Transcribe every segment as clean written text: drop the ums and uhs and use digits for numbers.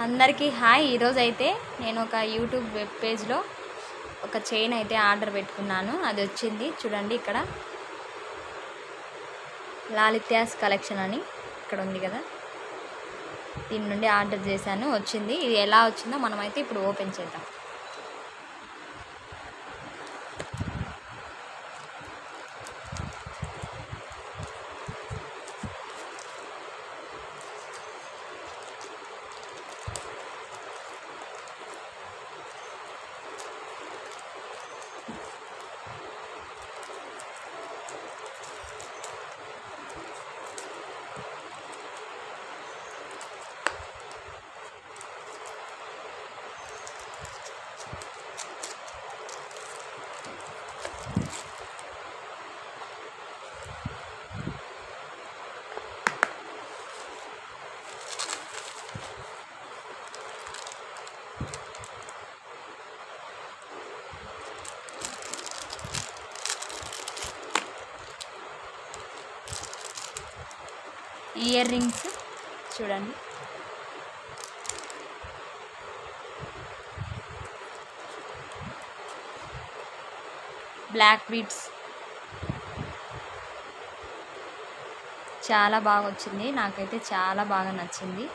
అందరికీ హాయ్. ఈరోజైతే నేను ఒక యూట్యూబ్ వెబ్ పేజ్లో ఒక చైన్ అయితే ఆర్డర్ పెట్టుకున్నాను. అది వచ్చింది చూడండి. ఇక్కడ లాలిత్యాస్ కలెక్షన్ అని ఇక్కడ ఉంది కదా, దీని నుండి ఆర్డర్ చేశాను. వచ్చింది. ఇది ఎలా వచ్చిందో మనమైతే ఇప్పుడు ఓపెన్ చేద్దాం. ఇయర్ రింగ్స్ చూడండి. బ్లాక్ బీడ్స్ చాలా బాగా వచ్చింది. నాకైతే చాలా బాగా నచ్చింది.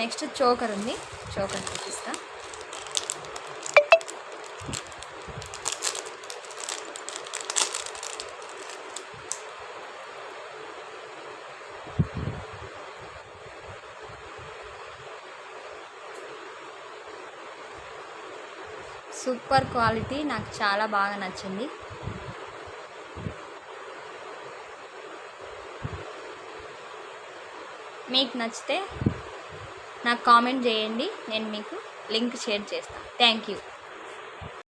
నెక్స్ట్ చోకర్ ఉంది. చోకర్ చూపిస్తా. సూపర్ క్వాలిటీ, నాకు చాలా బాగా నచ్చింది. మీకు నచ్చితే నాకు కామెంట్ చేయండి, నేను మీకు లింక్ షేర్ చేస్తాను. Thank you.